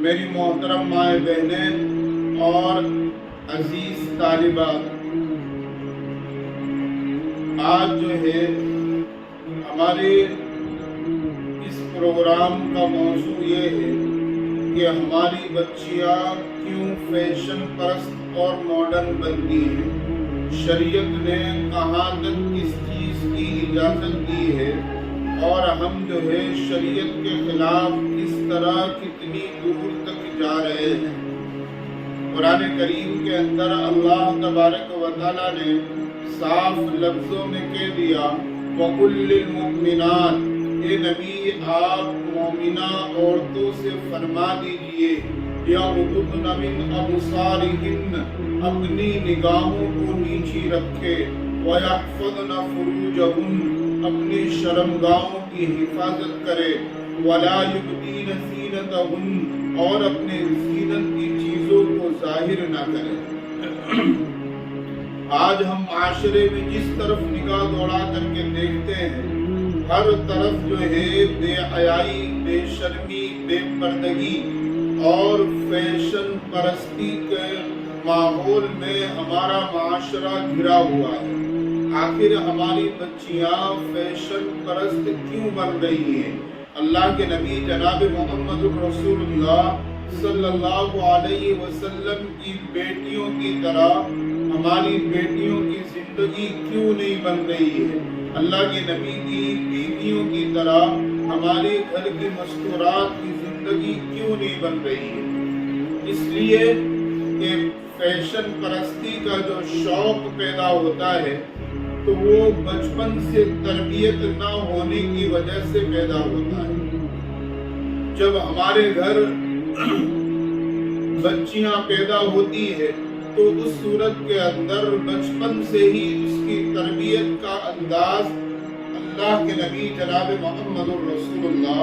میری محترم مائیں بہنیں اور عزیز طالبات، آج جو ہے ہمارے اس پروگرام کا موضوع یہ ہے کہ ہماری بچیاں کیوں فیشن پرست اور ماڈرن بنتی ہیں، شریعت نے کہاں تک اس چیز کی اجازت دی ہے اور ہم جو ہے شریعت کے خلاف کس طرح کتنی دور تک جا رہے ہیں۔ قرآن کریم کے اندر اللہ تبارک و تعالیٰ نے صاف لفظوں میں کہہ دیا وَقُلْ لِلْمُؤْمِنَاتِ، اے نبی آپ مومنہ عورتوں سے فرما دیجئے یغضضن من ابصارہن، اپنی نگاہوں کو نیچی رکھے، وَيَحْفَظْنَ فُرُوجَهُنَّ، اپنی شرمگاہوں کی حفاظت کرے، وَلَا يُبْدِينَ زِينَتَهُنَّ، اور اپنے زینت کی چیزوں کو ظاہر نہ کرے۔ آج ہم معاشرے میں جس طرف نگاہ دوڑا کر کے دیکھتے ہیں، ہر طرف جو ہے بے حیائی، بے شرمی، بے پردگی اور فیشن پرستی کے ماحول میں ہمارا معاشرہ گھرا ہوا ہے۔ آخر ہماری بچیاں فیشن پرست کیوں بن رہی ہیں؟ اللہ کے نبی جناب محمد رسول اللہ صلی اللہ علیہ وسلم کی بیٹیوں کی طرح ہماری بیٹیوں کی زندگی کیوں نہیں بن رہی ہے؟ اللہ کے نبی کی بیویوں کی طرح ہمارے گھر کی مستورات کی زندگی کیوں نہیں بن رہی ہے؟ اس لیے کہ فیشن پرستی کا جو شوق پیدا ہوتا ہے تو وہ بچپن سے تربیت نہ ہونے کی وجہ سے پیدا ہوتا ہے۔ جب ہمارے گھر بچیاں پیدا ہوتی ہے تو اس صورت کے اندر بچپن سے ہی اس کی تربیت کا انداز اللہ کے نبی جناب محمد رسول اللہ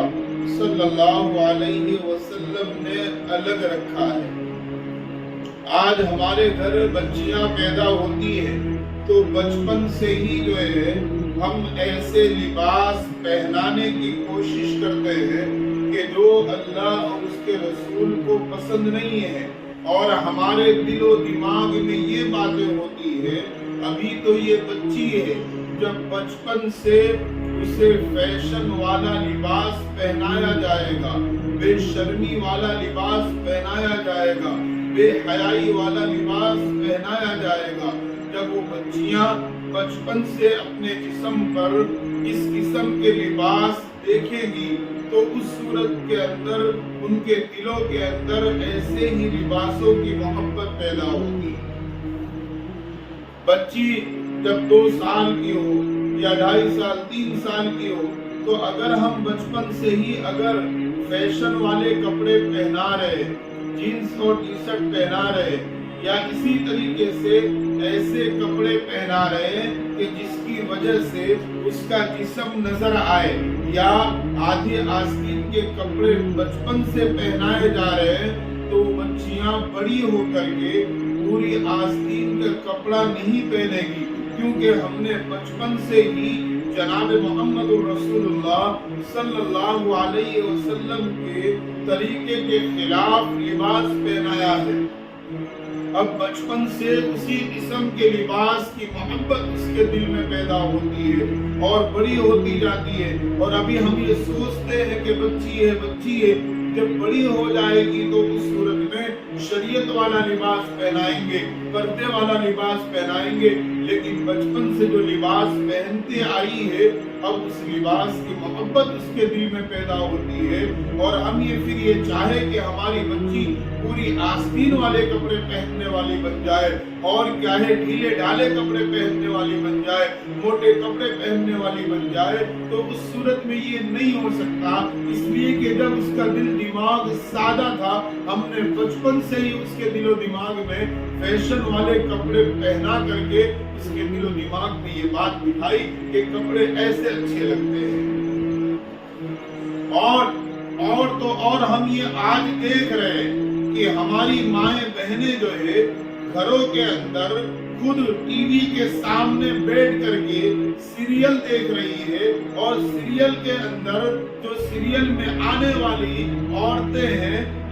صلی اللہ علیہ وسلم نے الگ رکھا ہے۔ آج ہمارے گھر بچیاں پیدا ہوتی ہیں تو بچپن سے ہی جو ہے ہم ایسے لباس پہنانے کی کوشش کرتے ہیں کہ جو اللہ اور اس کے رسول کو پسند نہیں ہے، اور ہمارے دل و دماغ میں یہ باتیں ہوتی ہے ابھی تو یہ بچی ہے، جب بچپن سے اسے فیشن والا لباس پہنایا جائے گا، بے شرمی والا لباس پہنایا جائے گا، بے حیائی والا لباس پہنایا جائے گا، جب وہ بچیاں بچپن سے اپنے جسم پر اس قسم کے لباس دیکھیں گی تو اس صورت کے اندر ان کے دلوں کے اندر ایسے ہی لباسوں کی محبت پیدا ہوگی۔ بچی جب 2 سال کی ہو یا 2.5 سال 3 سال کی ہو تو اگر ہم بچپن سے ہی اگر فیشن والے کپڑے پہنا رہے، جینس اور ٹی شرٹ پہنا رہے، یا اسی طریقے سے ایسے کپڑے پہنا رہے کہ جس کی وجہ سے اس کا جسم نظر آئے، یا آدھی آستین کے کپڑے بچپن سے پہنائے جا رہے ہیں تو بچیاں بڑی ہو کر کے پوری آستین کا کپڑا نہیں پہنے گی، کیونکہ ہم نے بچپن سے ہی جناب محمد رسول اللہ صلی اللہ علیہ وسلم کے طریقے کے خلاف لباس پہنایا ہے۔ اب بچپن سے اسی قسم کے لباس کی محبت اس کے دل میں پیدا ہوتی ہے اور بڑی ہوتی جاتی ہے، اور ابھی ہم یہ سوچتے ہیں کہ بچی ہے، جب بڑی ہو جائے گی تو اس صورت میں شریعت والا لباس پہنائیں گے، پردے والا لباس پہنائیں گے، لیکن بچپن سے جو لباس پہنتے آئی ہے اب اس لباس کی محبت اس کے دل میں پیدا ہوتی ہے، اور ہم پھر یہ چاہے کہ ہماری بچی پوری آستین والے کپڑے پہننے والی بن جائے، اور کیا ہے ڈھیلے ڈھالے کپڑے پہننے والی بن جائے، موٹے کپڑے پہننے والی بن جائے، تو اس صورت میں یہ نہیں ہو سکتا، اس لیے کہ جب اس کا دل دماغ سادہ تھا ہم نے بچپن سے ہی اس کے دل و دماغ میں فیشن والے کپڑے پہنا کر کے اس کے دل و دماغ میں یہ بات بٹھائی کہ کپڑے ایسے اچھے لگتے ہیں۔ اور ہم یہ آج دیکھ رہے ہیں کہ ہماری مائیں بہنیں جو ہے گھروں کے اندر خود ٹی وی کے سامنے بیٹھ کر کے سیریل دیکھ رہی ہے، اور سیریل کے اندر جو سیریل میں آنے والی عورتیں ہیں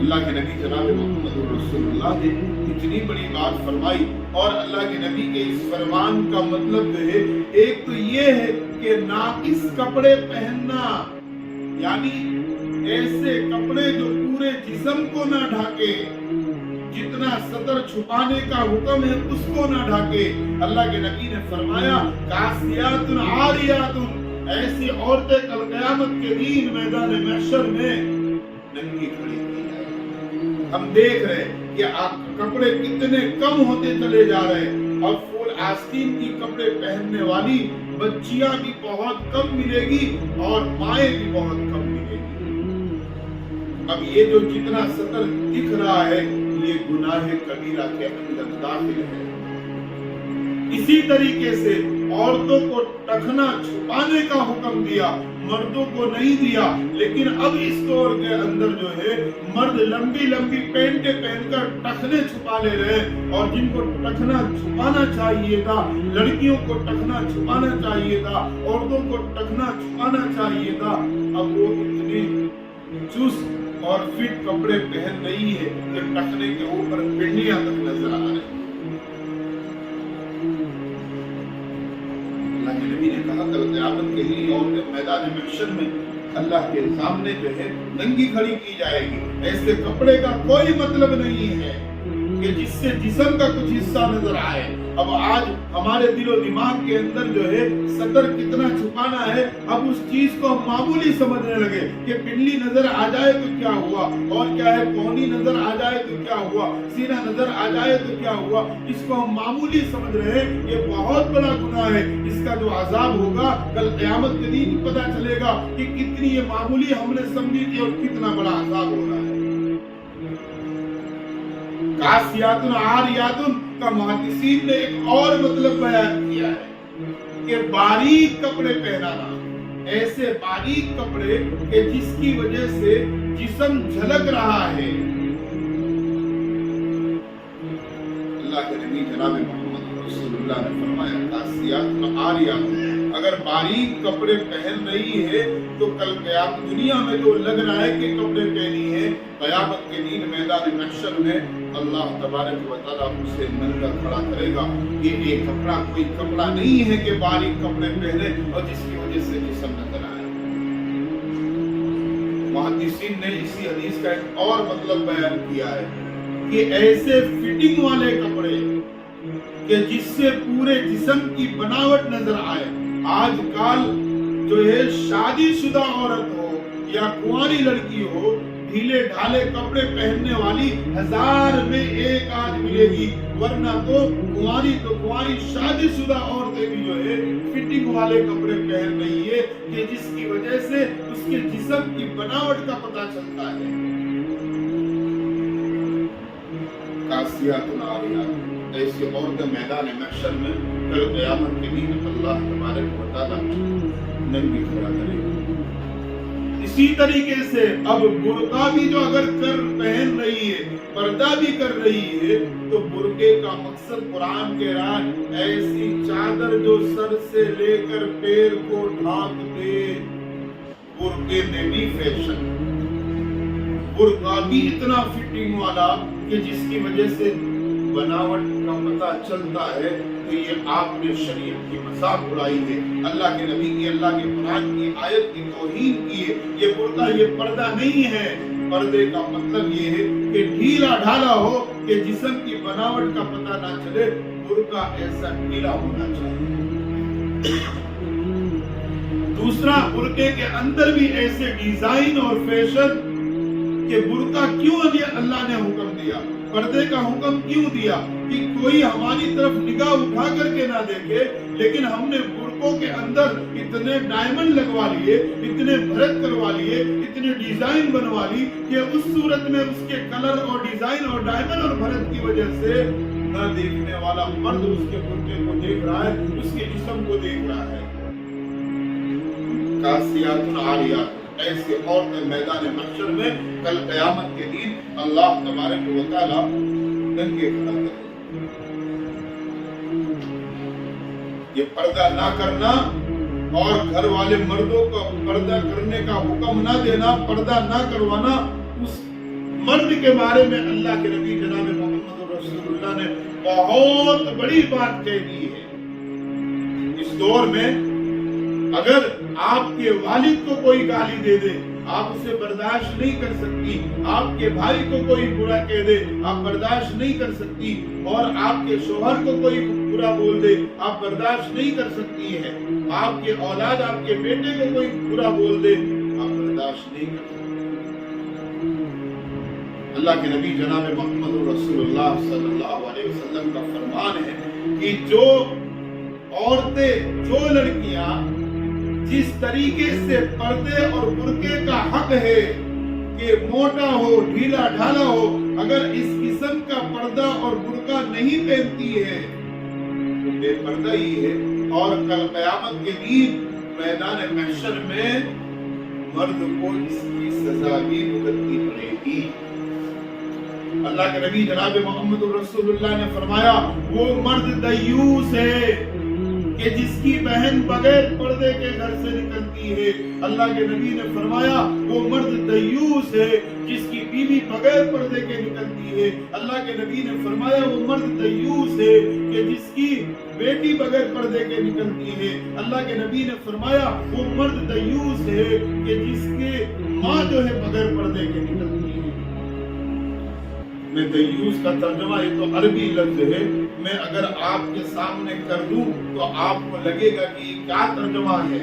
اللہ کے نبی جناب محمد رسول اللہ نے اتنی بڑی بات فرمائی، اور اللہ کے نبی کے اس فرمان کا مطلب جو ہے ایک تو یہ ہے کہ ناقص کپڑے پہننا، یعنی ایسے کپڑے جو پورے جسم کو نہ ڈھانکے، جتنا سطر چھپانے کا حکم ہے اس کو نہ ڈھانکے۔ اللہ کے نبی نے فرمایا کاسیات عاریات، ایسی عورتیں کل قیامت کے دن میدان محشر میں ننگی کھڑی کی جائیں گی۔ ہم دیکھ رہے ہیں کہ کپڑے کتنے کم ہوتے چلے جا رہے ہیں، اور فل آستین کی کپڑے پہننے والی بچیاں بھی بہت کم ملے گی اور مائیں بھی بہت کم ملے گی۔ اب یہ جو جتنا سطر دکھ رہا ہے یہ گناہ کبیرہ کے اندر داخل ہے۔ اسی طریقے سے عورتوں کو ٹخنا چھپانے کا حکم دیا، مردوں کو نہیں دیا، لیکن اب اس دور کے اندر جو ہے مرد لمبی لمبی پینٹیں پہن کر ٹخنے چھپا لے رہے ہیں، اور جن کو ٹخنا چھپانا چاہیے تھا، لڑکیوں کو ٹخنا چھپانا چاہیے تھا، عورتوں کو ٹخنا چھپانا چاہیے تھا، اب وہ اتنی چست اور فٹ کپڑے پہن رہی ہے کہ ٹخنے کے اوپر پنڈلیاں تک نظر آ رہی ہیں۔ اللہ کے نبی نے کہا کل قیامت کے لیے عورتیں میدان محشر میں اللہ کے سامنے جو ہے ننگی کھڑی کی جائے گی۔ ایسے کپڑے کا کوئی مطلب نہیں ہے کہ جس سے جسم کا کچھ حصہ نظر آئے۔ اب آج ہمارے دل و دماغ کے اندر جو ہے سطر کتنا چھپانا ہے، اب اس چیز کو ہم معمولی سمجھنے لگے کہ پنڈلی نظر آ جائے تو کیا ہوا، اور کیا ہے کونی نظر آ جائے تو کیا ہوا، سینہ نظر آ جائے تو کیا ہوا، اس کو ہم معمولی سمجھ رہے ہیں۔ یہ بہت بڑا گناہ ہے، اس کا جو عذاب ہوگا کل قیامت کے دن پتہ چلے گا کہ کتنی یہ معمولی ہم نے سمجھی تھی اور کتنا بڑا عذاب ہو رہا ہے۔ کاسیات عاریات کا محدثین نے ایک اور مطلب بیان کیا ہے کہ باریک کپڑے پہنانا، ایسے باریک کپڑے کہ جس کی وجہ سے جسم جھلک رہا ہے۔ اللہ کے نبی جناب محمد رسول اللہ نے فرمایا کاسیات عاریات، اگر باریک کپڑے پہن رہی ہے تو کل قیامت دنیا میں تو لگ رہا ہے کہ کپڑے پہنی ہے، قیامت کے دن میدان محشر میں اللہ تبارک و تعالیٰ اسے ننگا کھڑا کرے گا۔ یہ کپڑا کوئی کپڑا نہیں ہے کہ باریک کپڑے پہنے اور جس کی وجہ سے جسم نظر آئے۔ محدثین نے اسی حدیث کا ایک اور مطلب بیان کیا ہے کہ ایسے فٹنگ والے کپڑے کہ جس سے پورے جسم کی بناوٹ نظر آئے۔ آج کل جو ہے شادی شدہ عورت ہو یا کنواری لڑکی ہو، ڈھیلے ڈھالے کپڑے پہننے والی 1000 میں ایک آدھ ملے گی، ورنہ تو کنواری شادی شدہ عورتیں بھی جو ہے فٹنگ والے کپڑے پہن رہی ہے کہ جس کی وجہ سے اس کے جسم کی بناوٹ کا پتہ چلتا ہے۔ کاسیات عاریات، ایسی عورتیں میدان محشر میں کل قیامت کے دن اللہ تبارک و تعالیٰ ننگی کھڑا کرے گا۔ اسی طریقے سے اب برقع بھی جو اگر پہن رہی ہے، پردہ بھی کر رہی ہے، تو برقعے کا مقصد قرآن کہہ رہا ہے ایسی چادر جو سر سے لے کر پیر کو ڈھانپ دے۔ برقعے میں بھی فیشن، برقع بھی اتنا فٹنگ والا کہ جس کی وجہ سے بناوٹ کا پتہ چلتا ہے کہ یہ آپ نے شریعت کی مذاق اڑائی ہے، اللہ کے نبی کی، اللہ کے قرآن کی آیت کی توہین کی ہے۔ یہ برقع، یہ پردہ نہیں ہے۔ پردے کا مطلب یہ ہے کہ ڈھیلا ڈھالا ہو کہ جسم کی بناوٹ کا پتہ نہ چلے۔ برقع ایسا ڈھیلا ہونا چاہیے۔ دوسرا، برقعے کے اندر بھی ایسے ڈیزائن اور فیشن کہ برقع کیوں اللہ نے حکم دیا، پردے کا حکم کیوں دیا کہ کوئی ہماری طرف نگاہ اٹھا کر کے نہ دیکھے، لیکن ہم نے برقعوں کے اندر اتنے ڈائمنڈ لگوا لیے، اتنے بھرت کروا لیے، اتنے ڈیزائن بنوا لی کہ اس صورت میں اس کے کلر اور ڈیزائن اور ڈائمنڈ اور بھرت کی وجہ سے نہ دیکھنے والا مرد اس کے برقعے کو دیکھ رہا ہے، اس کے جسم کو دیکھ رہا ہے۔ کاسیات عاریات، ایسی عورتیں میدان محشر میں کل قیامت کے دن اللہ تبارک و تعالیٰ ننگے کھڑا کرے گا۔ یہ پردہ نہ کرنا اور گھر والے مردوں کو پردہ کرنے کا حکم نہ دینا، پردہ نہ کروانا، اس مرد کے بارے میں اللہ کے نبی جناب محمد رسول اللہ نے بہت بڑی بات کہہ دی ہے۔ اس دور میں اگر آپ کے والد کو کوئی گالی دے دے آپ اسے برداشت نہیں کر سکتی، آپ کے بھائی کو کوئی برا کہہ دے آپ برداشت نہیں کر سکتی، اور آپ کے شوہر کو کوئی برا بول دے آپ برداشت نہیں کر سکتی ہے، آپ کے اولاد آپ کے بیٹے کو کوئی برا بول دے آپ برداشت نہیں کر سکتی۔ اللہ کے نبی جناب محمد رسول اللہ صلی اللہ علیہ وسلم کا فرمان ہے کہ جو عورتیں، جو لڑکیاں جس طریقے سے پردے اور برقعے کا حق ہے کہ موٹا ہو ڈھیلا ڈھالا ہو، اگر اس قسم کا پردہ اور برقع نہیں پہنتی ہے تو بے پردہ ہی ہے، اور کل قیامت کے دن میدان محشر میں مرد کو اس کی سزا بھی بھگتنی پڑے گی۔ اللہ کے نبی جناب محمد رسول اللہ نے فرمایا وہ مرد دیوس ہے کہ جس کی بہن بغیر پردے کے گھر سے نکلتی ہے۔ اللہ کے نبی نے فرمایا وہ مرد دیوس ہے جس کی بیوی بغیر پردے کے نکلتی ہے۔ اللہ کے نبی نے فرمایا وہ مرد دیوس ہے کہ جس کی بیٹی بغیر پردے کے نکلتی ہے۔ اللہ کے نبی نے فرمایا وہ مرد دیوس ہے کہ جس کے ماں جو ہے بغیر پردے کے نکلتی ہے۔ میں دیوس کا ترجمہ یہ تو عربی لفظ ہے، میں اگر آپ کے سامنے کر دوں تو آپ کو لگے گا کہ یہ کیا ترجمہ ہے،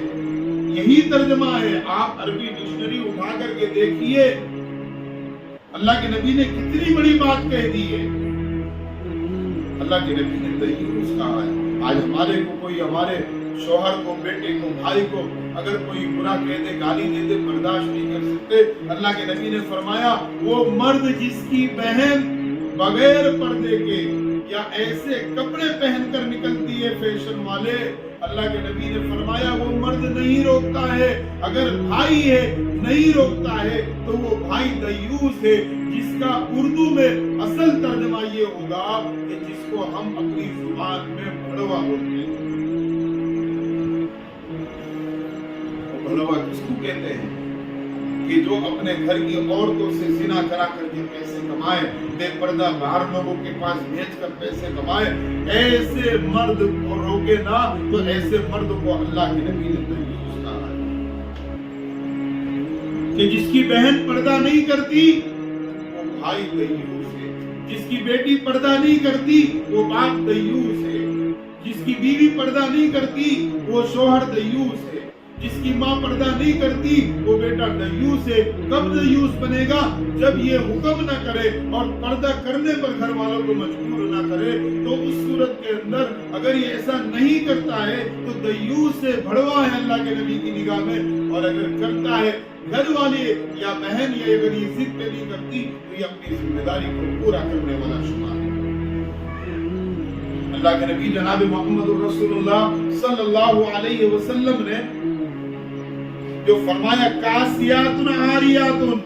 یہی ترجمہ ہے۔ آپ عربی ڈکشنری اٹھا کر کے دیکھیے اللہ کے نبی نے کتنی بڑی بات کہہ دی ہے۔ اللہ کے نبی نے دیوس کہا ہے۔ آج ہمارے کو کوئی ہمارے شوہر کو، بیٹے کو، بھائی کو اگر کوئی برا کہہ دے، گالی دے دے، برداشت نہیں کر سکتے۔ اللہ کے نبی نے فرمایا وہ مرد جس کی بہن بغیر پردے کے یا ایسے کپڑے پہن کر نکلتی ہے فیشن والے، اللہ کے نبی نے فرمایا وہ مرد نہیں روکتا ہے۔ اگر بھائی ہے نہیں روکتا ہے تو وہ بھائی دیوس ہے، جس کا اردو میں اصل ترجمہ یہ ہوگا کہ جس کو ہم اپنی زبان میں بھڑوا بولتے ہیں۔ بھڑوا کس کو کہتے ہیں؟ کہ جو اپنے گھر کی عورتوں سے زنا کرا کر کے پیسے کمائے، بے پردہ باہر لوگوں کے پاس بھیج کر پیسے کمائے، ایسے مرد کو روکے نہ تو ایسے مرد کو اللہ کے نبی نے دیوس کہا ہے۔ کہ جس کی بہن پردہ نہیں کرتی وہ بھائی دیوس ہے، جس کی بیٹی پردہ نہیں کرتی وہ باپ دیوس ہے، جس کی بیوی پردہ نہیں کرتی وہ شوہر دیوس ہے، جس کی ماں پردہ نہیں کرتی وہ بیٹا دیوس ہے۔ کب دیوس بنے گا؟ جب یہ حکم نہ کرے اور پردہ کرنے پر گھر والوں کو مجبور نہ کرے، تو اس صورت کے اندر اگر یہ ایسا نہیں کرتا ہے تو دیوس سے بھڑوا ہے اللہ کے نبی کی نگاہ میں، اور اگر کرتا ہے گھر والے یا بہن یا اگر یہ ضد پہ نہیں کرتی تو یہ اپنی ذمہ داری کو پورا کرنے والا شمار ہے۔ اللہ کے نبی جناب محمد رسول اللہ صلی اللہ علیہ وسلم نے جو فرمایا کاسیاتن عاریاتن،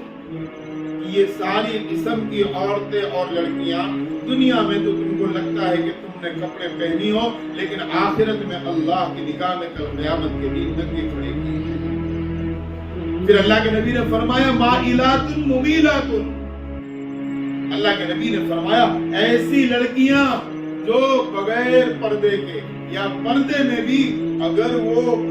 یہ ساری قسم کی عورتیں اور لڑکیاں دنیا میں تو تم کو لگتا ہے کہ تم نے کپڑے پہنی ہو، لیکن آخرت میں اللہ کی نگاہ میں کل قیامت کے دن ننگے کھڑے کی ہیں۔ پھر اللہ کے نبی نے فرمایا مائلات ممیلات، اللہ کے نبی نے فرمایا ایسی لڑکیاں جو بغیر پردے کے یا پردے میں بھی اگر وہ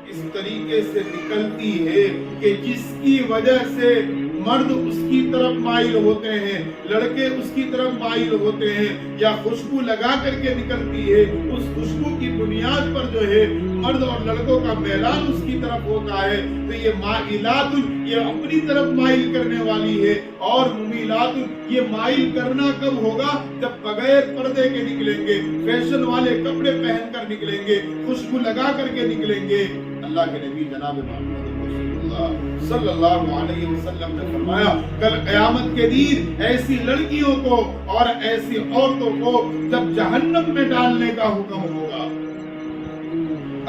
اس طریقے سے نکلتی ہے کہ جس کی وجہ سے مرد اس کی طرف مائل ہوتے ہیں، لڑکے اس کی طرف مائل ہوتے ہیں، یا خوشبو لگا کر کے نکلتی ہے، اس خوشبو کی بنیاد پر جو ہے مرد اور لڑکوں کا میلان اس کی طرف ہوتا ہے، تو یہ مائلات یہ اپنی طرف مائل کرنے والی ہے، اور ممیلات یہ مائل کرنا کب ہوگا؟ جب بغیر پردے کے نکلیں گے، فیشن والے کپڑے پہن کر نکلیں گے، خوشبو لگا کر کے نکلیں گے۔ اللہ کے نبی جناب محمد صلی اللہ علیہ وسلم نے فرمایا کل قیامت کے دن ایسی لڑکیوں کو اور ایسی عورتوں کو جب جہنم میں ڈالنے کا حکم ہوگا،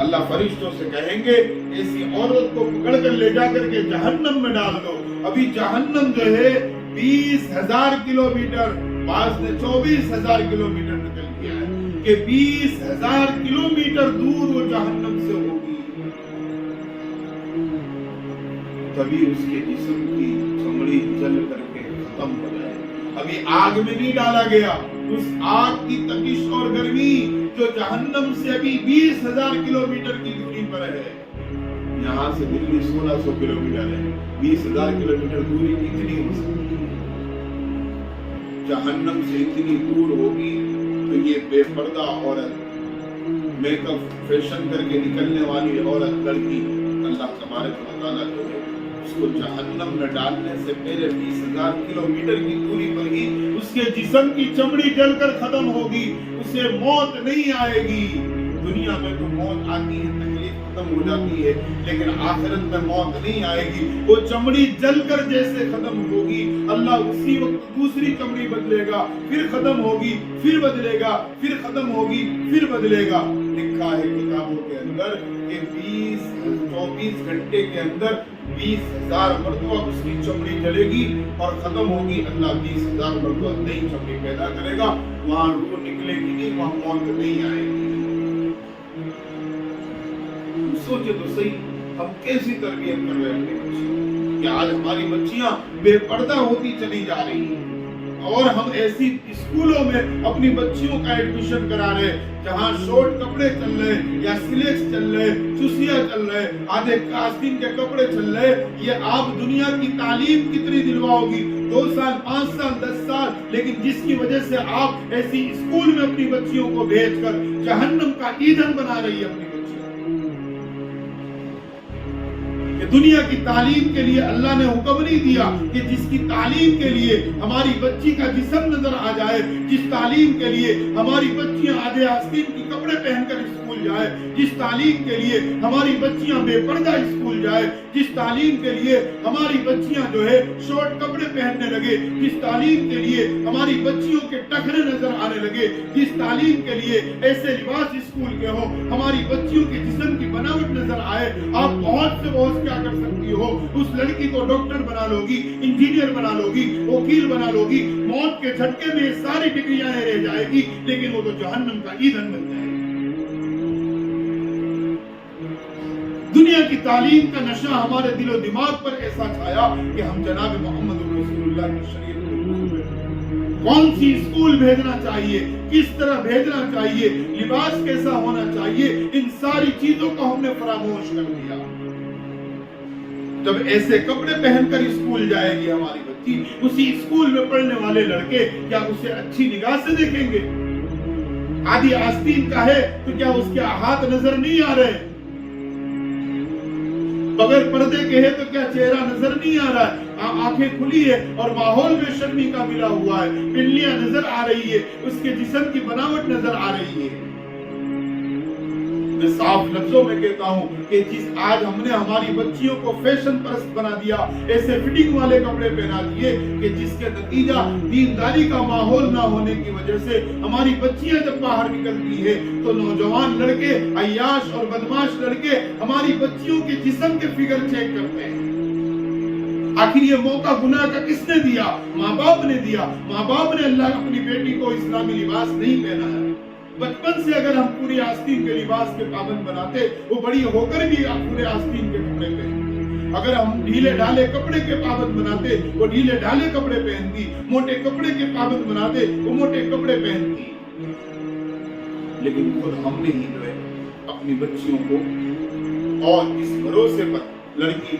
اللہ فرشتوں سے کہیں گے ایسی عورت کو پکڑ کر لے جا کر کے جہنم میں ڈال دو۔ ابھی جہنم جو ہے 20,000 کلومیٹر، بعض نے 24,000 کلومیٹر نکل گیا ہے کہ 20,000 کلومیٹر دور وہ جہنم سے ہوگی، تبھی اس کے جسم کی چمڑی جل کر کے ختم ہو جائے. ابھی آگ میں نہیں ڈالا گیا, اس آگ کی تپش اور گرمی جو جہنم سے ابھی 20,000 کلومیٹر کی دوری پر ہے. یہاں سے دلی 1600 کلومیٹر ہے, 20,000 کلومیٹر دوری کتنی ہو سکتی ہے؟ جہنم سے اتنی دور ہوگی تو یہ بے پردہ عورت, میک اپ فیشن کر کے نکلنے والی عورت, لڑکی, اللہ تبارک و تعالیٰ جو ہے اس کو جہنم میں ڈالنے سے پہلے 20,000 کلومیٹر کی دوری پر ہی اس کے جسم کی چمڑی جل کر ختم ہوگی, اسے موت نہیں آئے گی. دنیا میں تو موت آتی ہے, تکلیف ختم ہو جاتی ہے, لیکن آخرت میں موت نہیں آئے گی. وہ چمڑی جل کر جیسے ختم ہوگی, اللہ اسی وقت دوسری چمڑی بدلے گا, پھر ختم ہوگی, پھر بدلے گا, پھر ختم ہوگی, پھر بدلے گا. لکھا ہے کتابوں کے اندر کہ 24 گھنٹے کے اندر 20,000 مرتبہ اس کی چمڑی جلے گی اور ختم ہوگی. اللہ 20,000 مرتبہ نئی چمڑی پیدا کرے گا, وہاں روح نکلے گی نہیں, وہاں موت نہیں آئے گی. سوچے تو صحیح, ہم کیسی تربیت کر رہے ہیں اپنے بچوں کہ آج ہماری بچیاں بے پردہ ہوتی چلی جا رہی ہیں, اور ہم ایسی اسکولوں میں اپنی بچیوں کا ایڈمیشن کرا رہے ہیں جہاں شورٹ کپڑے چل رہے, یا سلیکس چل رہے, چوسیاں چل رہے, آدھے کاسٹنگ کے کپڑے چل رہے. یہ آپ دنیا کی تعلیم کتنی دلواؤ گی, 2 سال, 5 سال, 10 سال, لیکن جس کی وجہ سے آپ ایسی اسکول میں اپنی بچیوں کو بھیج کر جہنم کا ایندھن بنا رہی ہے اپنی بچیوں. دنیا کی تعلیم کے لیے اللہ نے حکم نہیں دیا کہ جس کی تعلیم کے لیے ہماری بچی کا جسم نظر آ جائے, جس تعلیم کے لیے ہماری بچیاں آدھے آستین کی کپڑے پہن کر اسکول جائے, جس تعلیم کے لیے ہماری بچیاں بے پردہ اسکول جائے, جس تعلیم کے لیے ہماری بچیاں جو ہے شارٹ کپڑے پہننے لگے, جس تعلیم کے لیے ہماری بچیوں کے ٹخنے نظر آنے لگے, جس تعلیم کے لیے ایسے لباس اسکول کے ہو ہماری بچیوں کے جسم کی بناوٹ نظر آئے. آپ بہت سے بہت کیا کر سکتی ہو, اس لڑکی کو ڈاکٹر بنا لو گی, انجینئر بنا لو گی, وکیل بنا لو گی, موت کے جھٹکے میں ساری ڈگریاں رہ جائے گی, لیکن وہ تو جہنم کا ایندھن بن جائے گی. دنیا کی تعلیم کا نشہ ہمارے دل و دماغ پر ایسا چھایا کہ ہم جناب محمد رسول اللہ کی شریعت کو بھول گئے. کون سی اسکول بھیجنا چاہیے, کس طرح بھیجنا چاہیے, لباس کیسا ہونا چاہیے, ان ساری چیزوں کو ہم نے فراموش کر دیا. جب ایسے کپڑے پہن کر اسکول جائے گی ہماری بچی, اسی اسکول میں پڑھنے والے لڑکے کیا اسے اچھی نگاہ سے دیکھیں گے؟ آدھی آستین کا ہے تو کیا اس کے ہاتھ نظر نہیں آ رہے؟ بغیر پردے کے ہے تو کیا چہرہ نظر نہیں آ رہا ہے؟ آنکھیں کھلی ہے اور ماحول میں شرمی کا ملا ہوا ہے, پنڈلیاں نظر آ رہی ہے, اس کے جسم کی بناوٹ نظر آ رہی ہے. میں صاف لفظوں میں کہتا ہوں کہ جس آج ہم نے ہماری بچیوں کو فیشن پرست بنا دیا, ایسے فٹنگ والے کپڑے پہنا دیے کہ جس کے نتیجہ دینداری کا ماحول نہ ہونے کی وجہ سے ہماری بچیاں جب باہر نکلتی ہے تو نوجوان لڑکے, عیاش اور بدماش لڑکے ہماری بچیوں کے جسم کے فگر چیک کرتے ہیں. آخر یہ موقع گناہ کا کس نے دیا؟ ماں باپ نے دیا. ماں باپ نے اللہ اپنی بیٹی کو اسلامی لباس نہیں پہنا ہے. بچپن سے اگر ہم پوری آستین کے لباس کے پابند بناتے, وہ بڑی ہو کر بھی پورے آستین کے کپڑے پہنتی. اگر ہم ڈھیلے ڈھالے کپڑے کے پابند بناتے, وہ ڈھیلے ڈھالے کپڑے پہنتی. موٹے کپڑے کے پابند بناتے, وہ موٹے کپڑے پہنتی. لیکن خود ہم نے ہی جو ہے اپنی بچیوں کو, اور اس بھروسے پر لڑکی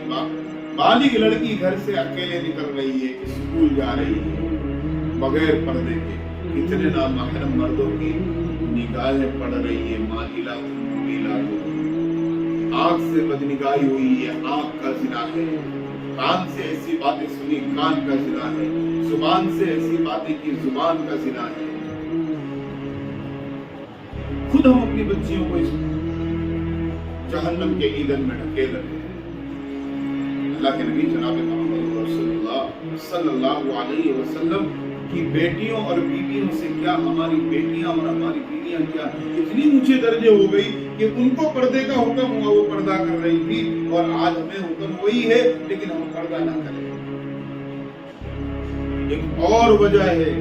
بالغ لڑکی گھر سے اکیلے نکل رہی ہے, اسکول جا رہی ہے بغیر پردے کے, کتنے نامحرم مردوں کی نگاہیں پڑ رہی ہے. مائلات ممیلات, آنکھ سے بدنگاہی ہوئی ہے, آنکھ کا زنا ہے. کان سے ایسی باتیں سنی, کان کا زنا ہے. زبان سے ایسی باتیں کی, زبان کا زنا ہے. خود ہم اپنی بچیوں کو اس جہنم کے ایندھن میں ڈھکیل رہے ہیں. اللہ کے نبی جناب محمد رسول اللہ صلی اللہ علیہ وسلم کی بیٹیوں اور بیویوں سے کیا ہماری بیٹیاں اور ہماری بیویاں کیا اتنی اونچے درجے ہو گئی کہ ان کو پردے کا حکم ہوا, وہ پردہ کر رہی تھی, اور آج ہمیں حکم وہی ہے لیکن ہم پردہ نہ کریں. ایک اور وجہ ہے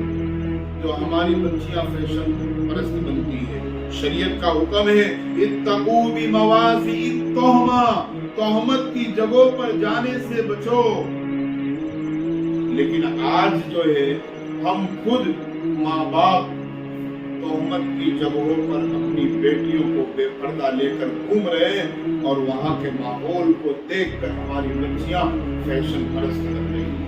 جو ہماری بچیاں فیشن پرست بنتی ہے. شریعت کا حکم ہے اتقوا بمواضع التہمہ, تہمت کی جگہوں پر جانے سے بچو. لیکن آج جو ہے ہم خود ماں باپ تہمت کی جگہوں پر اپنی بیٹیوں کو بے پردہ لے کر گھوم رہے ہیں اور وہاں کے ماحول کو دیکھ کر ہماری بچیاں فیشن پرست کر رہی ہیں۔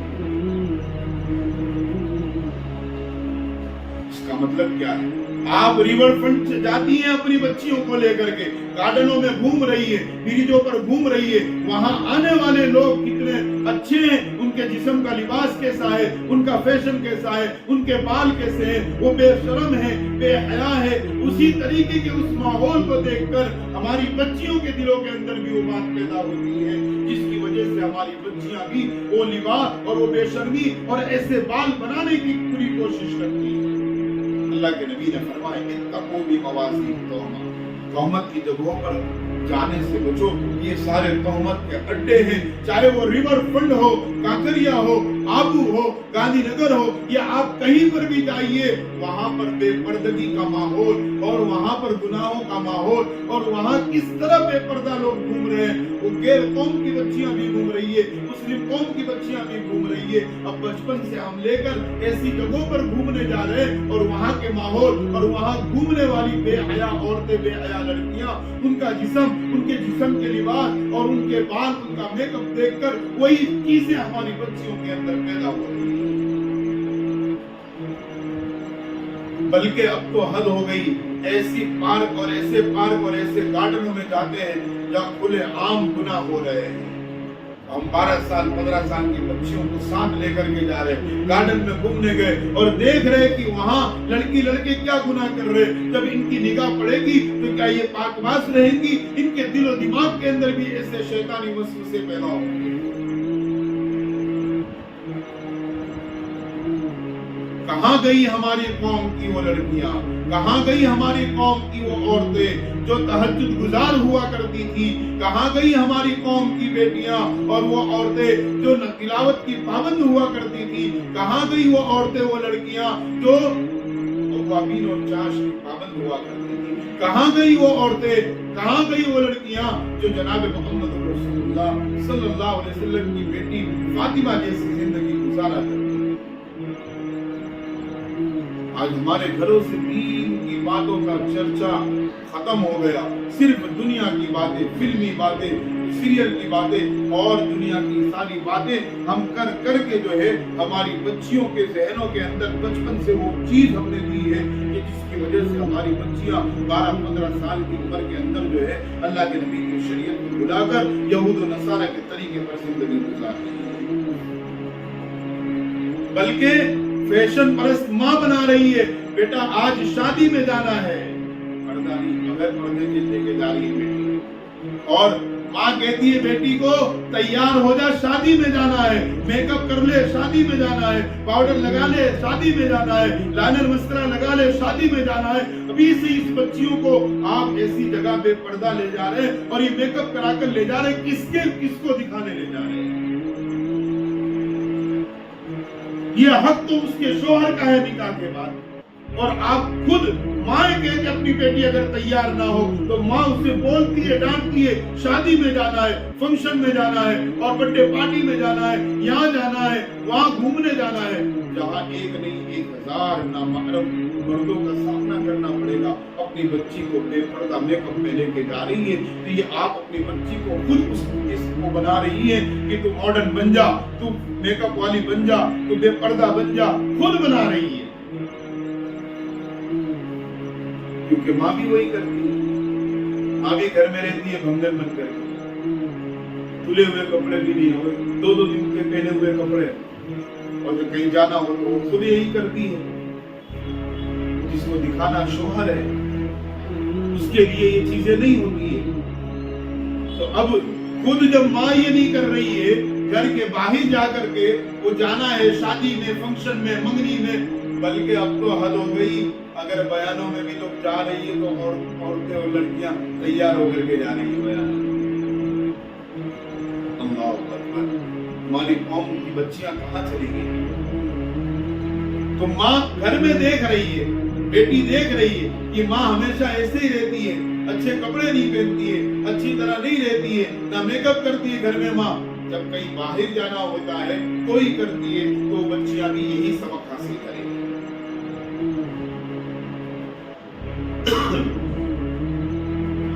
اس کا مطلب کیا ہے؟ آپ ریور فرنٹ سے جاتی ہیں اپنی بچیوں کو لے کر کے، گارڈنوں میں گھوم رہی ہے، بریجوں پر گھوم رہی ہے، وہاں آنے والے لوگ کتنے اچھے ہیں، ان کے جسم کا لباس کیسا ہے، ان کا فیشن کیسا ہے، ان کے بال کیسے ہیں، وہ بے شرم ہے، بے حیا ہے، اسی طریقے کے اس ماحول کو دیکھ کر ہماری بچیوں کے دلوں کے اندر بھی وہ بات پیدا ہوتی ہے، جس کی وجہ سے ہماری بچیاں بھی وہ لباس اور وہ بے شرمی اور ایسے بال بنانے کی پوری کوشش کرتی ہیں۔ اللہ کے نبی نے فرمایا اتقوا بموازین تہمت کی جگہوں پر جانے سے بچو، یہ سارے تہمت کے اڈے ہیں، چاہے وہ ریور فرنٹ ہو، کاکریا ہو، آبو ہو، گاندھی نگر ہو، یا آپ کہیں پر بھی جائیے، وہاں پر بے پردگی کا ماحول اور وہاں پر گناہوں کا ماحول اور وہاں کس طرح بے پردہ لوگ گھوم رہے ہیں، وہ غیر قوم کی بچیاں بھی گھوم رہی ہے، مسلم قوم کی بچیاں بھی گھوم رہی ہے۔ اب بچپن سے ہم لے کر ایسی جگہوں پر گھومنے جا رہے ہیں اور وہاں کے ماحول اور وہاں گھومنے والی بے حیا عورتیں، بے حیا لڑکیاں، ان کا جسم، ان کے جسم کے لباس اور ان کے بال، ان کا میک اپ دیکھ کر وہی چیزیں ہماری بچیوں کے اندر پیدا ہو رہی ہیں۔ بلکہ اب تو حد ہو گئی، ایسی پارک اور ایسے گارڈنوں میں جاتے ہیں جہاں کھلے عام گناہ ہو رہے ہیں۔ ہم 12 سال 15 سال کی بچیوں کو ساتھ لے کر کے جا رہے ہیں، گارڈن میں گھومنے گئے اور دیکھ رہے کہ وہاں لڑکی لڑکے کیا گناہ کر رہے ہیں۔ جب ان کی نگاہ پڑے گی تو کیا یہ پاک باز رہیں گی؟ ان کے دل و دماغ کے اندر بھی ایسے شیطانی وسوسے پیدا ہوں گے۔ کہاں گئی ہماری قوم کی وہ لڑکیاں، کہاں گئی ہماری قوم کی وہ عورتیں جو تہجد گزار ہوا کرتی تھی، کہاں گئی ہماری قوم کی بیٹیاں اور وہ عورتیں جو تلاوت کی پابند ہوا کرتی تھی، کہاں گئی وہ عورتیں، وہ لڑکیاں جو اوابین اور چاش کی پابند ہوا کرتی تھی، کہاں گئی وہ عورتیں، کہاں گئی وہ لڑکیاں جو جناب محمد رسول اللہ صلی اللہ علیہ وسلم کی بیٹی فاطمہ جیسی زندگی گزارا کرتی تھی۔ آج ہمارے گھروں سے دین کی باتوں کا چرچا ختم ہو گیا، صرف دنیا کی باتیں، فلمی باتیں، سیریل کی باتیں اور دنیا کی ساری باتیں ہم کر کر کے جو ہے ہماری بچیوں کے ذہنوں کے اندر بچپن سے وہ چیز ہم نے دی ہے کہ جس کی وجہ سے ہماری بچیاں 12-15 سال کی عمر کے اندر جو ہے اللہ کے نبی کی شریعت کو بھلا کر یہود و نصارہ کے طریقے پر زندگی گزارتی ہیں، بلکہ فیشن پرست ماں بنا رہی ہے۔ بیٹا آج شادی میں جانا ہے، پردہ نہیں، بغیر پردے کے لے کے جا رہی ہے بیٹی، اور ماں کہتی ہے بیٹی کو تیار ہو جا، شادی میں جانا ہے، میک اپ کر لے، شادی میں جانا ہے، پاؤڈر لگا لے، شادی میں جانا ہے، لائنر مسکرا لگا لے، شادی میں جانا ہے۔ ابھی سے اس بچیوں کو آپ ایسی جگہ بے پردہ لے جا رہے ہیں اور یہ میک اپ کرا کر لے جا رہے ہیں، کس کو دکھانے لے جا رہے ہیں؟ یہ حق تو اس کے شوہر کا ہے نکاح کے بعد، اور آپ خود ماں کہتے اپنی بیٹی اگر تیار نہ ہو تو ماں اسے بولتی ہے، ڈانٹتی ہے، شادی میں جانا ہے، فنکشن میں جانا ہے، اور برتھ ڈے پارٹی میں جانا ہے، یہاں جانا ہے، وہاں گھومنے جانا ہے، جہاں ایک نہیں 1000 نامحرم مردوں کا سامنا کرنا پڑے گا۔ اپنی بچی کو بے پردہ میک اپ میں لے کے جا رہی ہے تو یہ آپ اپنی بچی کو خود اس کو بنا رہی ہے کہ تو ماڈرن بن جا، تو میک اپ والی بن جا، تو بے پردہ بن جا، خود بنا رہی ہے، کیونکہ ماں بھی وہی کرتی ہے۔ ماں بھی گھر میں رہتی ہے بھنگن بن کر کے، دھلے ہوئے کپڑے بھی نہیں ہوئے، 2 دن کے پہنے ہوئے کپڑے، اور جو کہیں جانا ہو تو وہ خود یہی کرتی ہے۔ جس کو دکھانا شوہر ہے اس کے لیے یہ چیزیں نہیں ہوتی ہے۔ تو اب خود جب ماں یہ نہیں کر رہی ہے، گھر کے باہر جا کر کے وہ جانا ہے شادی میں، فنکشن میں، منگنی میں، بلکہ اب تو حد ہو گئی، اگر بیانوں میں بھی لوگ جا رہی ہے تو عورتیں اور لڑکیاں تیار ہو کر کے جا رہی ہیں بیان۔ اللہ اکبر، ہماری قوم کی بچیاں کہاں چلی گئی؟ تو ماں گھر میں دیکھ رہی ہے، بیٹی دیکھ رہی ہے کہ ماں ہمیشہ ایسے ہی رہتی ہے، اچھے کپڑے نہیں پہنتی ہے، اچھی طرح نہیں رہتی ہے، نہ میک اپ کرتی ہے گھر میں ماں، جب کہیں باہر جانا ہوتا ہے تو ہی کرتی ہے، تو بچیاں بھی یہی سبق حاصل کریں گی۔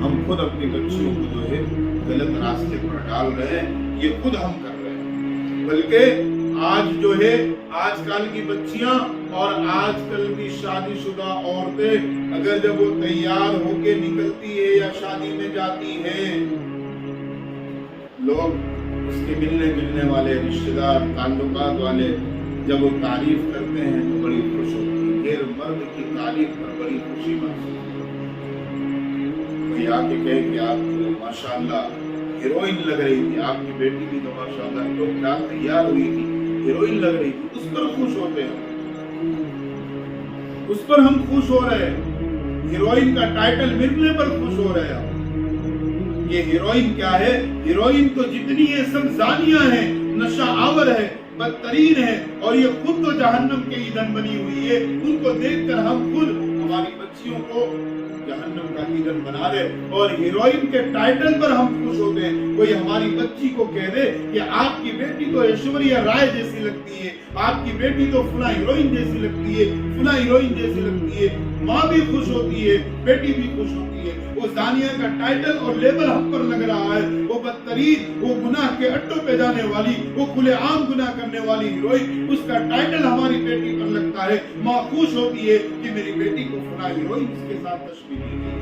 ہم خود اپنی بچیوں کو جو ہے غلط راستے پر ڈال رہے ہیں، یہ خود ہم کر رہے ہیں۔ بلکہ آج جو ہے آج کل کی بچیاں اور آج کل کی شادی شدہ عورتیں اگر جب وہ تیار ہو کے نکلتی ہے یا شادی میں جاتی ہے، لوگ اس کے ملنے والے رشتہ دار تعلقات والے جب وہ تعریف کرتے ہیں تو بڑی خوش ہوتی ہے۔ غیر مرد کی تعریف پر بڑی خوشی محسوس ہوتی ہے۔ کوئی آ کے کہے کہ آپ کو ماشاءاللہ ہیروئن لگ رہی تھی، آپ کی بیٹی بھی تو ماشاءاللہ تو کیا تیار ہوئی تھی، ہیروئن لگ رہی تھی، اس پر خوش ہوتے ہیں، اس پر ہم خوش ہو رہے ہیں، ہیروئن کا ٹائٹل ملنے پر خوش ہو رہے ہیں۔ یہ ہیروئن کیا ہے؟ ہیروئن تو جتنی یہ سب زانیہ ہیں، نشہ آور ہے، بدترین ہے، اور یہ خود تو جہنم کے ایندھن بنی ہوئی ہے۔ ان کو دیکھ کر ہم خود ہماری بچیوں کو جہنم کا ایندھن بنا رہے، اور ہیروئن کے ٹائٹل پر ہم خوش ہوتے ہیں۔ کوئی ہماری بچی کو کہہ دے کہ آپ کی بیٹی تو ایشوریہ رائے جیسی لگتی ہے، آپ کی بیٹی تو فلاں ہیروئن جیسی لگتی ہے، فلاں ہیروئن جیسی لگتی ہے، ماں بھی خوش ہوتی ہے، بیٹی بھی خوش ہوتی ہے۔ وہ زانیہ کا ٹائٹل اور لیبل ہم پر لگ رہا ہے، وہ بدترین، وہ گناہ کے اڈوں پہ جانے والی، وہ کھلے عام گناہ کرنے والی ہیروئن، اس کا ٹائٹل ہماری بیٹی پر لگتا ہے۔ ماں خوش ہوتی ہے کہ میری بیٹی کو فلاں ہیروئن اس کے ساتھ تشبیہ دی گئی۔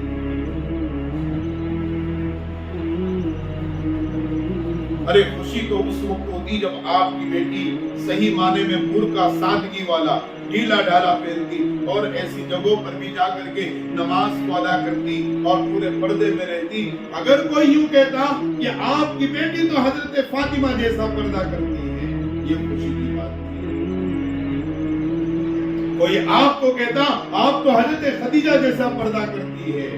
ارے خوشی تو اس وقت ہوتی جب آپ کی بیٹی صحیح معنی میں برقع سادگی والا ڈھیلا ڈھالا پہنتی اور ایسی جگہوں پر بھی جا کر کے نماز کو ادا کرتی اور پورے پردے میں رہتی۔ اگر کوئی یوں کہتا کہ آپ کی بیٹی تو حضرت فاطمہ جیسا پردہ کرتی ہے، یہ خوشی کی بات تھی۔ کوئی آپ کو کہتا آپ تو حضرت خدیجہ جیسا پردہ کرتی ہے،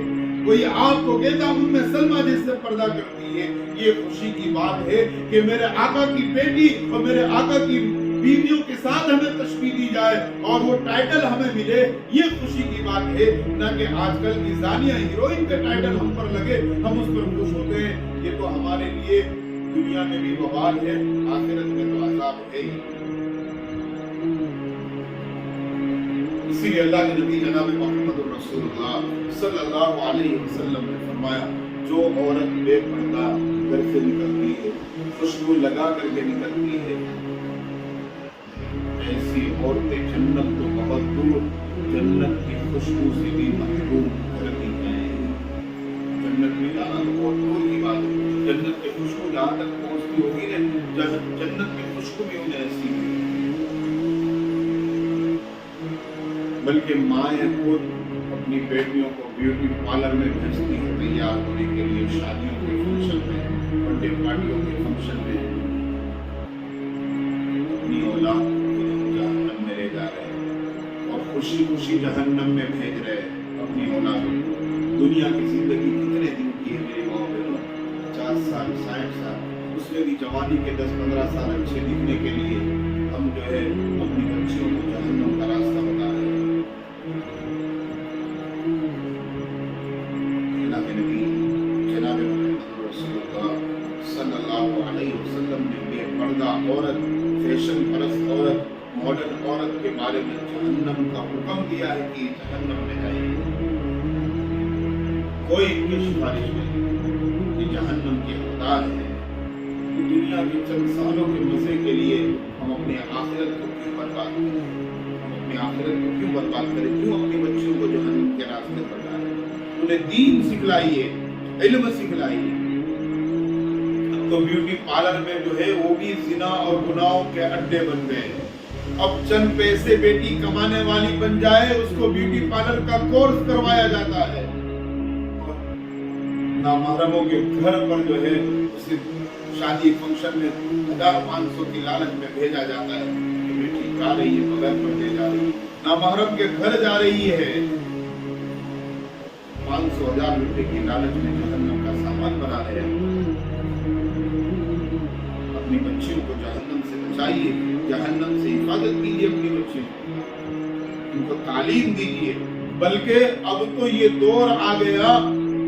کوئی آپ کو کہتا ام سلمہ جیسے پردہ کرتی ہے، یہ خوشی کی بات ہے کہ میرے آقا کی بیٹی اور میرے آقا کی بیویوں کے ساتھ ہمیں تشبیہ دی جائے اور وہ ٹائٹل ہمیں ملے، یہ خوشی کی بات ہے، نہ کہ آج کل کی زانیہ ہیروئن کے ٹائٹل ہم پر لگے ہم اس پر خوش ہوتے ہیں۔ یہ تو ہمارے لیے دنیا میں بھی وبال ہے، آخرت میں تو عذاب ہے ہی۔ اسی لیے اللہ کے نبی جناب محمد رسول اللہ صلی اللہ علیہ وسلم نے فرمایا، جو عورت بے پردہ گھر سے نکلتی ہے، خوشبو لگا کر کے نکلتی ہے، ایسی عورتیں جنت تو بہت دور، جنت کی خوشبو سے بھی محروم کر دی جائیں۔ جنت میں جانا تو بہت دور کی بات ہے، جنت کی خوشبو جہاں تک پہنچتی ہوگی نا، جنت کی خوشبو بھی انہیں ایسی ہے۔ بلکہ مائیں خود اپنی بیٹیوں کو بیوٹی پارلر میں بھیجتی ہیں تیار ہونے کے لیے، شادیوں کے فنکشن میں، برتھ ڈے پارٹیوں کے فنکشن میں۔ اپنی اولاد کو جہنم میں لے جا رہے ہیں اور خوشی خوشی جہنم میں بھیج رہے ہیں اپنی اولادوں کو۔ دنیا کی زندگی کتنے دن کی ہے میرے ماں بہنوں؟ 50 سال 60 سال، اس میں بھی جوانی کے 10-15 سال اچھے دکھنے کے لیے ہم جو ہے اپنی بچیوں کو جہنم کا راستہ بتا رہے ہیں۔ اللہ کے نبی جناب محمد رسول اللہ صلی اللہ علیہ وسلم نے بے پردہ عورت، فیشن پرست عورت، ماڈرن عورت کے بارے میں جہنم کا حکم دیا ہے کہ جہنم میں جائے۔ کوئی ان کی سفارش نہیں، یہ جہنم کی حقدار ہے۔ دنیا کے چند سالوں کے مزے کے لیے ہم اپنی آخرت کو کیوں برباد کریں؟ ہم اپنی آخرت کو کیوں برباد کریں؟ کیوں اپنی بچیوں کو جہنم کے راستے پر ڈالیں؟ انہیں دین سکھلائیے، علم سکھلائیے۔ اب تو بیوٹی پارلر میں جو ہے وہ بھی زنا اور گناہوں کے اڈے بن گئے۔ اب چند پیسے بیٹی کمانے والی بن جائے، اس کو بیوٹی پارلر کا کورس کروایا جاتا ہے، نامحرموں کے گھر پر جو ہے اسے شادی فنکشن میں 1500 کی لالچ میں بھیجا جاتا ہے کہ بیٹی جا رہی ہے، بغیر پردے جا رہی ہے، نامحرم کے گھر جا رہی ہے، 500,000 روپے کی لالچ میں جہنم کا سامان بنا رہے ہیں۔ اپنی بچیوں کو جہنم سے بچائیے، جہنم سے حفاظت کیجیے، اپنی بچیوں کو ان کو تعلیم دیجیے۔ بلکہ اب تو یہ دور آ گیا،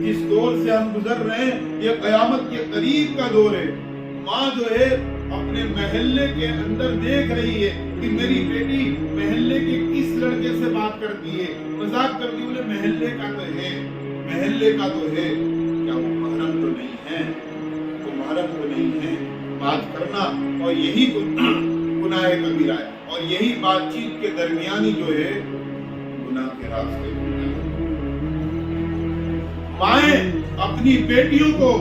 جس دور سے ہم گزر رہے ہیں یہ قیامت کے قریب کا دور ہے۔ ماں جو ہے اپنے محلے کے اندر دیکھ رہی ہے کہ میری بیٹی محلے کے کس لڑکے سے بات کرتی ہے، مذاق کرتی ہے، بولے محلے کا تو ہے، محلے کا تو ہے، کیا وہ محرم تو نہیں ہے؟ وہ محرم تو نہیں ہے بات کرنا، اور یہی گناہ کبیرہ ہے، اور یہی بات چیت کے درمیانی جو ہے گناہ کے راستے ہوتے ہیں۔ مائیں اپنی بیٹیوں کو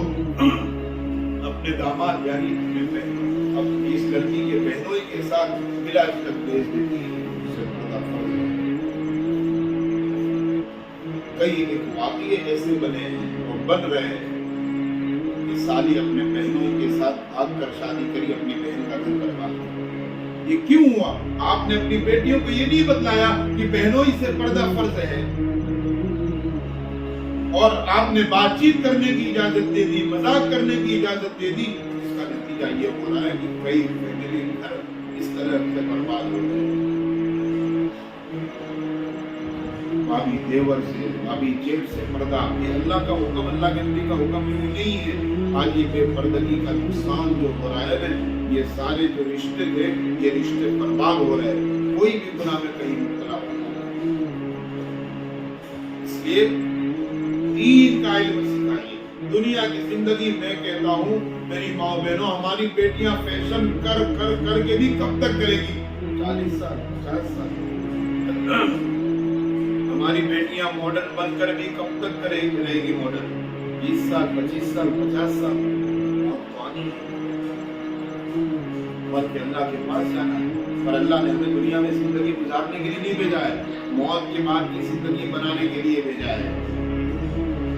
اپنے داماد یعنی اپنے بہنوں، اپنی اس لڑکی کے بہنوں کے ساتھ علاج تک بھیج دیتی ہے، اس سے پردہ فرض ہے۔ کئی ایک واقعے ایسے بنے ہیں اور بن رہے ہیں کہ سالی اپنے بہنوں کے ساتھ بھاگ کر شادی کری، اپنی بہن کا گھر برباد۔ یہ کیوں ہوا؟ آپ نے اپنی بیٹیوں کو یہ نہیں بتلایا کہ بہنوں ہی سے پردہ فرض ہے، اور آپ نے بات چیت کرنے کی اجازت دے دی، مذاق کرنے کی اجازت دے دی۔ اس کا نتیجہ یہ ہو رہا ہے کہ کئی فیملی گھر اس طرح سے برباد ہو گئے۔ بھابھی دیور سے، بھابھی جیٹ سے پردہ، یہ اللہ کا حکم، اللہ کے نبی کا حکم نہیں ہے۔ آج یہ بے پردگی کا نقصان جو ہو رہا ہے، یہ سارے جو رشتے تھے یہ رشتے برباد ہو رہے ہیں، کوئی بھی گناہ میں کہیں مبتلا نہیں ہو رہا۔ اس لیے دین کا علم سکھائیے۔ دنیا کی زندگی میں کہتا ہوں میری ماں بہنوں، ہماری بیٹیاں فیشن کر کر کر کے بھی کب تک کرے گی؟ 40 سال 50 سال۔ ہماری بیٹیاں ماڈرن بن کر بھی کب تک رہے گی ماڈرن؟ 20 سال 25 سال 50 سال بلکہ اللہ کے پاس جانا ہے۔ پر اللہ نے ہمیں دنیا میں زندگی گزارنے کے لیے نہیں بھیجا ہے، موت کے بعد کی زندگی بنانے کے لیے بھیجا ہے۔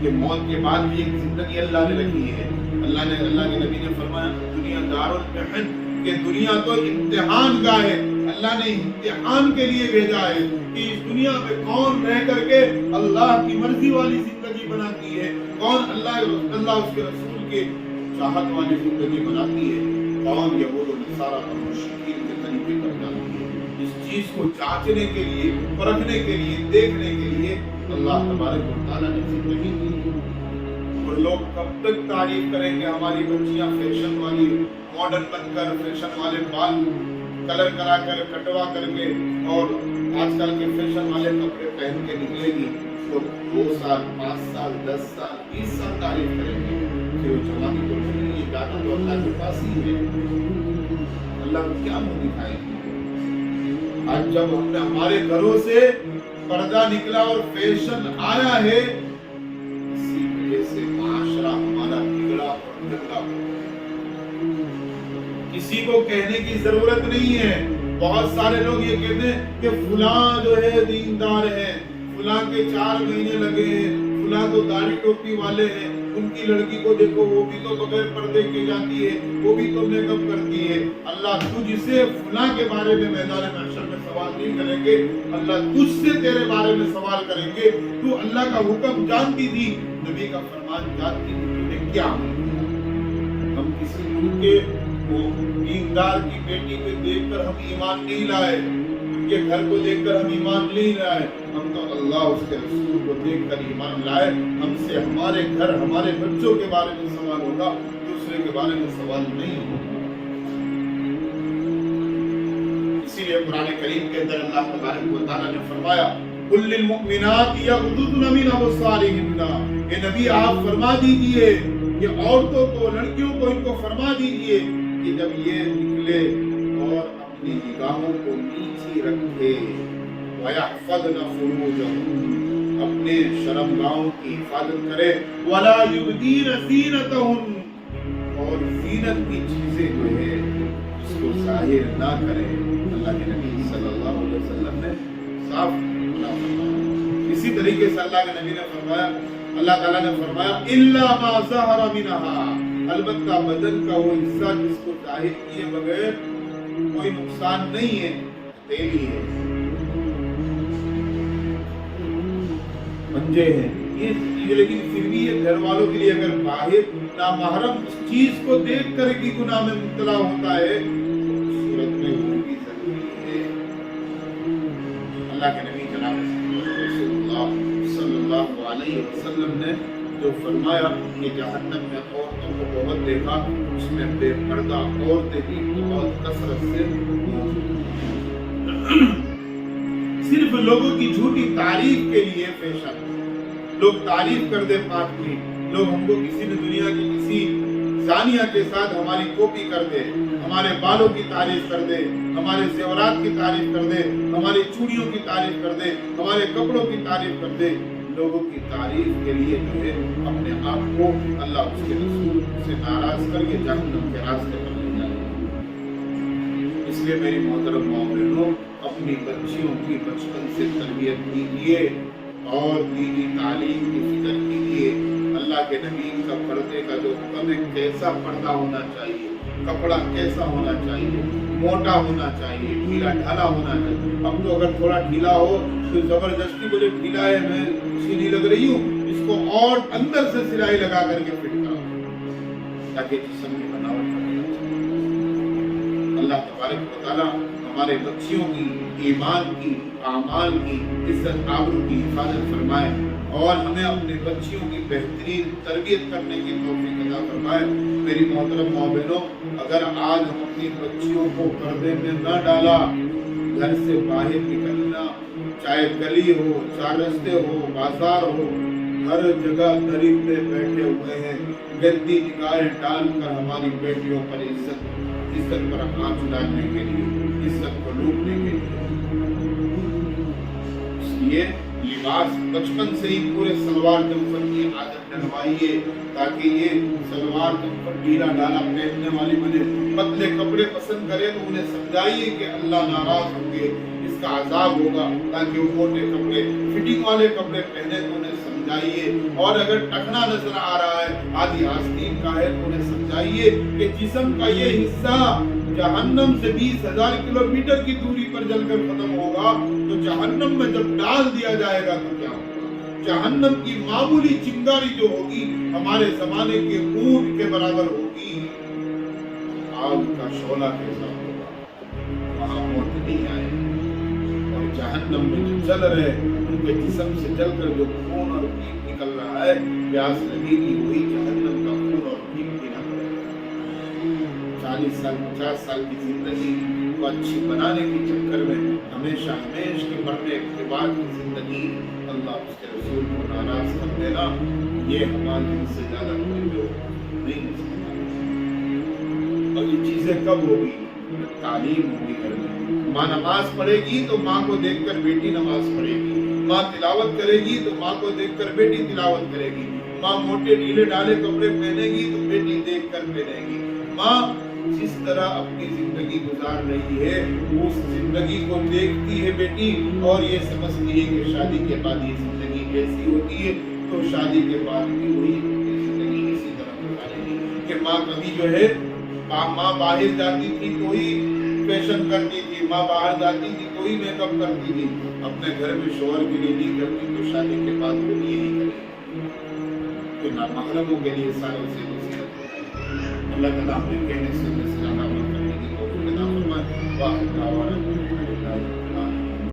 کہ موت کے بعد بھی ایک زندگی اللہ نے رکھی ہے۔ اللہ کے نبی نے فرمایا دنیا دارالامتحان، کہ دنیا تو امتحان گاہ ہے۔ اللہ نے امتحان کے لیے بھیجا ہے کہ اس دنیا میں کون رہ کر کے اللہ کی مرضی والی زندگی بناتی ہے، کون اللہ اس کے رسول کے چاہت والی زندگی بناتی ہے، کون یہود و نصارہ اور مشرکین کے طریقے پر جاتی ہے۔ اس چیز کو جانچنے کے لیے، پرکھنے کے لیے، دیکھنے کے لیے اللہ تبارک و تعالیٰ نے زندگی دی۔ اور لوگ کب تک تعریف کریں گے ہماری بچیاں فیشن والی ماڈرن بن کر، فیشن والے بال کلر کرا کر، کٹوا کر کے، اور آج کل کے فیشن والے کپڑے پہن کے نکلے گی تو 2 سال 5 سال 10 سال 20 سال تعریف کریں گے کہ وہ جوانی تو نہیں، یہ گانا تو اللہ کے پاس ہی ہے، اللہ کو کیا منہ دکھائیں گے۔ آج جب ہم نے ہمارے گھروں سے پردہ نکلا اور فیشن آیا ہے، اسی وجہ سے معاشرہ ہمارا بگڑا اور گندا ہو۔ کسی کو کہنے کی ضرورت نہیں ہے۔ بہت سارے لوگ یہ کہتے ہیں کہ فلاں جو ہے دیندار ہے، فلاں کے 4 مہینے لگے ہیں، فلاں تو داڑھی ٹوپی والے ہیں، ان کی لڑکی کو دیکھو وہ بھی تو بغیر پردے کے جاتی ہے، وہ بھی تو میک اپ کرتی ہے۔ اللہ تجھ سے فلاں کے بارے میں میدان محشر میں سوال نہیں کریں گے، اللہ تجھ سے تیرے بارے میں سوال کریں گے۔ تو اللہ کا حکم جانتی تھی، نبی کا فرمان جانتی تھی، تمہیں کیا ہم کسی ان کے دیندار کی بیٹی کو دیکھ کر ہم ایمان نہیں لائے، ان کے گھر کو دیکھ کر ہم ایمان نہیں لائے، ہم تو اللہ اس کے رسول کو دیکھ کر ایمان لائے۔ ہم سے ہمارے گھر، ہمارے بچوں کے بارے میں سوال ہوگا، دوسرے کے بارے میں سوال نہیں ہوگا۔ اسی لیے قرآن کریم کے اندر اللہ تبارک و تعالیٰ نے فرمایا قُلْ لِلْمُؤْمِنَاتِ يَغْضُضْنَ مِنْ أَبْصَارِهِنَّ، اے نبی آپ فرما دیجئے کہ عورتوں کو، لڑکیوں کو، ان کو فرما دیجئے کہ جب یہ نکلے اور اپنی نگاہوں کو نیچی رکھے، وَيَحْفَظْنَ فُرُوجَهُنَّ، اپنے شرمگاہوں کی حفاظت کرے، وَلَا يُبْدِينَ زِینَتَهُنَّ، اور زینت کی چیزیں جو ہے اس کو ظاہر نہ کرے۔ اللہ کے نبی صلی اللہ علیہ وسلم نے صاف منع فرمایا۔ اسی طریقے سے اللہ کے نبی نے فرمایا، اللہ تعالیٰ نے فرمایا إِلَّا مَا ظَهَرَ مِنْهَا، البتہ بدن کا وہ حصہ جس کو ظاہر کیے بغیر کوئی نقصان نہیں ہے، تیلی ہے، پنجے ہیں، یہ لیکن پھر بھی یہ گھر والوں کے لیے اگر باہر نامحرم اس چیز کو دیکھ کر کی گناہ میں مبتلا ہوتا ہے تو اس صورت میں وہ بھی ضروری ہے۔ اللہ کے نبی جناب رسول اللہ صلی اللہ علیہ وسلم نے جو فرمایا کہ جہنم میں عورتوں کو بہت دیکھا، اس میں بے پردہ عورتیں بھی بہت کثرت سے موجود ہیں۔ صرف لوگوں کی جھوٹی تعریف کے لیے فیشن، لوگ تعریف کر دے پاک کی، لوگ ہم کو کسی نے دنیا کی کسی زانیہ کے ساتھ ہماری کاپی کر دے، ہمارے بالوں کی تعریف کر دے، ہمارے زیورات کی تعریف کر دے، ہماری چوڑیوں کی تعریف کر دے، ہمارے کپڑوں کی تعریف کر دے، لوگوں کی تعریف کے لیے جو ہے اپنے آپ کو اللہ اس کے رسول سے ناراض کر کے جہنم کے راستے پر لے جائے۔ اس لیے میری محترم مومنوں، اپنی بچیوں کی بچپن سے تربیت کیجیے اور دینی تعلیم کی فکر کیجیے۔ اللہ کے نبی کا پردے کا جو حکم ہے، کیسا پردہ ہونا چاہیے، کپڑا کیسا ہونا چاہیے، موٹا ہونا چاہیے، ڈھیلا ڈھالا ہونا چاہیے۔ اب تو اگر تھوڑا ڈھیلا ہو تو زبردستی بولے ڈھیلا ہے، میں سیدھی لگ رہی ہوں، اس کو اور اندر سے سلائی لگا کر کے فٹ کرو تاکہ جسم کی بناوٹ بنے۔ اللہ تبارک و تعالیٰ ہمارے بچیوں کی، ایمان کی، اعمال کی، عزت آبرو کی حفاظت فرمائے اور ہمیں اپنے بچیوں کی بہترین تربیت کرنے کی توفیق عطا فرمائے۔ میری محترم ماں بہنوں، اگر آج ہم اپنی بچیوں کو پردے میں نہ ڈالا، گھر سے باہر نکلنا، چاہے گلی ہو، چار رستے ہو، بازار ہو، ہر جگہ درندے بیٹھے ہوئے ہیں گندی نگاہیں ڈال کر ہماری بیٹیوں پر عزت پر آنچ ڈالنے کے لیے، عزت کو لوٹنے کے لیے۔ اس لیے لباس بچپن سے ہی پورے سلوار کمفر کی عادت ڈلوائیے تاکہ یہ سلوار کمفر ڈھیلا ڈالا پہننے والی بنے۔ پتلے کپڑے پسند کرے تو انہیں سمجھائیے کہ اللہ ناراض ہوں گے، اس کا عذاب ہوگا، تاکہ وہ موٹے کپڑے، فٹنگ والے کپڑے پہنے تو انہیں سمجھائیے۔ اور اگر ٹخنا نظر آ رہا ہے، آدھی آستین کا ہے، تو انہیں سمجھائیے کہ جسم کا یہ حصہ جہنم سے 20,000 کلومیٹر کی دوری پر جل کر ختم ہوگا، تو جہنم میں جب ڈال دیا جائے گا تو کیا ہوگا؟ جہنم کی معمولی چنگاری جو ہوگی ہمارے زمانے کے اونٹ کے برابر ہوگی۔ آگ کا شعلہ کیسا ہوگا؟ وہاں موت نہیں آئے گی۔ اور جہنم میں جو جل رہے ان کے جسم سے جل کر جو خون اور پیپ نکل رہا ہے، پیاس لگے گی، وہی جہنم کا خون اور پیپ پینا پڑے گا۔ 40 سال 50 سال کی زندگی کو اچھی بنانے کے چکر میں ہمیشہ کے مرنے کے بعد کی زندگی اللہ اس کے رسول کو ناراض کر دینا، یہ ہمارے سے زیادہ کوئی نہیں ہو سکتا۔ اور یہ چیزیں کب ہوگی؟ تعلیم ہوگی گھر میں۔ ماں نماز پڑھے گی تو ماں کو دیکھ کر بیٹی نماز پڑھے گی، ماں تلاوت کرے گی تو ماں کو دیکھ کر بیٹی تلاوت کرے گی، ماں موٹے ڈھیلے ڈالے کپڑے پہنے گی تو بیٹی دیکھ کر پہنے گی۔ ماں جس طرح اپنی زندگی گزار رہی ہے اس زندگی کو دیکھتی ہے بیٹی، اور یہ سمجھتی ہے کہ شادی کے بعد یہ زندگی کیسی ہوتی ہے، تو شادی کے بعد بھی وہی زندگی اسی طرح گزارے گی۔ کہ ماں کبھی جو ہے ماں باہر جاتی تھی تو ہی فیشن کرتی تھی، ماں باہر جاتی تھی تو ہی میک اپ کرتی تھی، اپنے گھر میں شوہر کے لیے نہیں کرتی، تو شادی کے بعد وہ بھی یہی کرے گی۔ تو نامحرموں کے لیے ساروں سے نصیحت ہے۔ اللہ تعالیٰ ہمیں کہنے سے زیادہ عمل کرنے کی توفیق عطا فرمائے۔ واہ